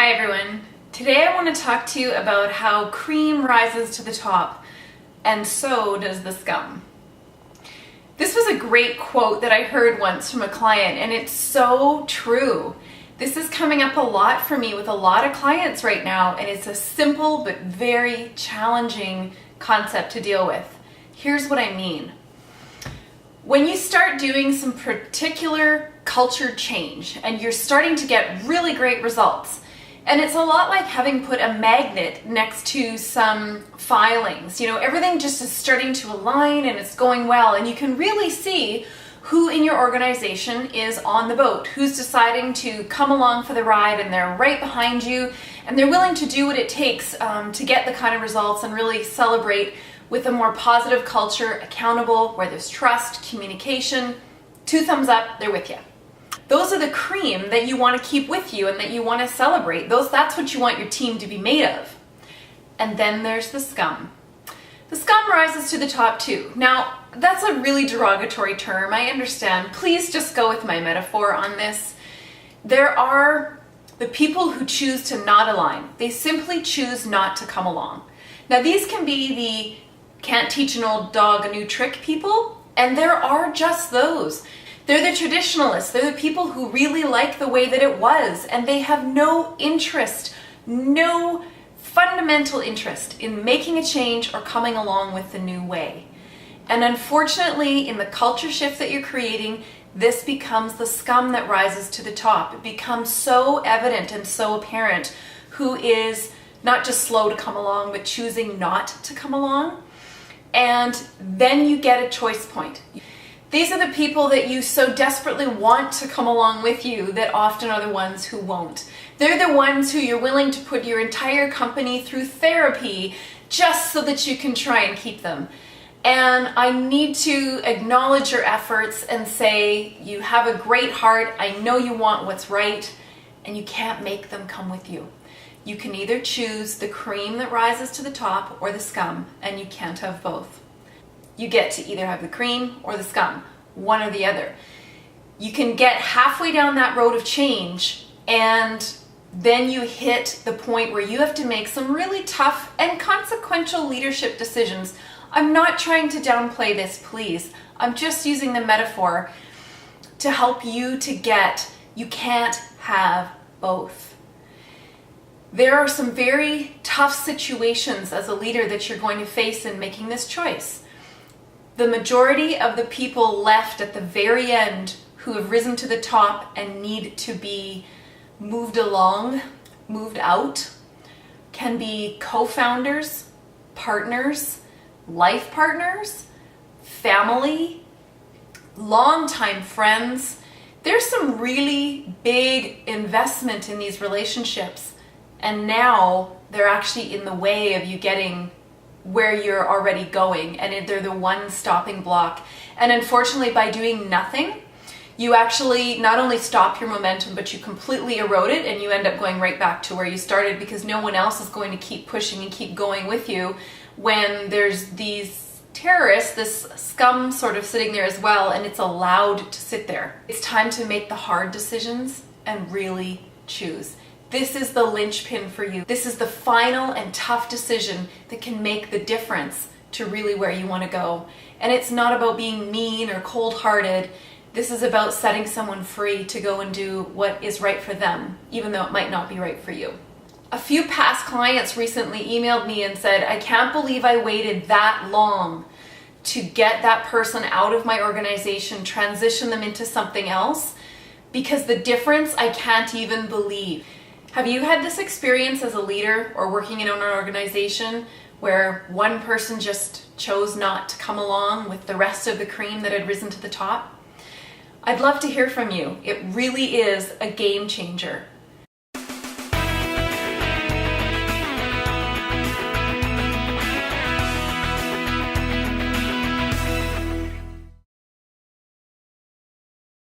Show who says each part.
Speaker 1: Hi everyone. Today I want to talk to you about how cream rises to the top, and so does the scum. This was a great quote that I heard once from a client, and it's so true. This is coming up a lot for me with a lot of clients right now, and it's a simple but very challenging concept to deal with. Here's what I mean. When you start doing some particular culture change and you're starting to get really great results, and it's a lot like having put a magnet next to some filings. You know, everything just is starting to align and it's going well, and you can really see who in your organization is on the boat, who's deciding to come along for the ride, and they're right behind you, and they're willing to do what it takes to get the kind of results and really celebrate with a more positive culture, accountable, where there's trust, communication. 2 thumbs up, they're with you. Those are the cream that you want to keep with you and that you want to celebrate. That's what you want your team to be made of. And then there's the scum. The scum rises to the top too. Now, that's a really derogatory term, I understand. Please just go with my metaphor on this. There are the people who choose to not align. They simply choose not to come along. Now, these can be the can't teach an old dog a new trick people, and there are just those. They're the traditionalists. They're the people who really like the way that it was, and they have no interest, no fundamental interest in making a change or coming along with the new way. And unfortunately, in the culture shift that you're creating, this becomes the scum that rises to the top. It becomes so evident and so apparent who is not just slow to come along, but choosing not to come along. And then you get a choice point. These are the people that you so desperately want to come along with you that often are the ones who won't. They're the ones who you're willing to put your entire company through therapy just so that you can try and keep them. And I need to acknowledge your efforts and say, you have a great heart, I know you want what's right, and you can't make them come with you. You can either choose the cream that rises to the top or the scum, and you can't have both. You get to either have the cream or the scum, one or the other. You can get halfway down that road of change, and then you hit the point where you have to make some really tough and consequential leadership decisions. I'm not trying to downplay this, please. I'm just using the metaphor to help you to get, you can't have both. There are some very tough situations as a leader that you're going to face in making this choice. The majority of the people left at the very end who have risen to the top and need to be moved along, moved out, can be co-founders, partners, life partners, family, longtime friends. There's some really big investment in these relationships. And now they're actually in the way of you getting where you're already going, and they're the one stopping block. And unfortunately, by doing nothing, you actually not only stop your momentum, but you completely erode it, and you end up going right back to where you started, because no one else is going to keep pushing and keep going with you when there's these terrorists, this scum sort of sitting there as well, and it's allowed to sit there. It's time to make the hard decisions and really choose. This is the linchpin for you. This is the final and tough decision that can make the difference to really where you want to go. And it's not about being mean or cold-hearted. This is about setting someone free to go and do what is right for them, even though it might not be right for you. A few past clients recently emailed me and said, I can't believe I waited that long to get that person out of my organization, transition them into something else, because the difference I can't even believe. Have you had this experience as a leader or working in an organization where one person just chose not to come along with the rest of the cream that had risen to the top? I'd love to hear from you. It really is a game changer.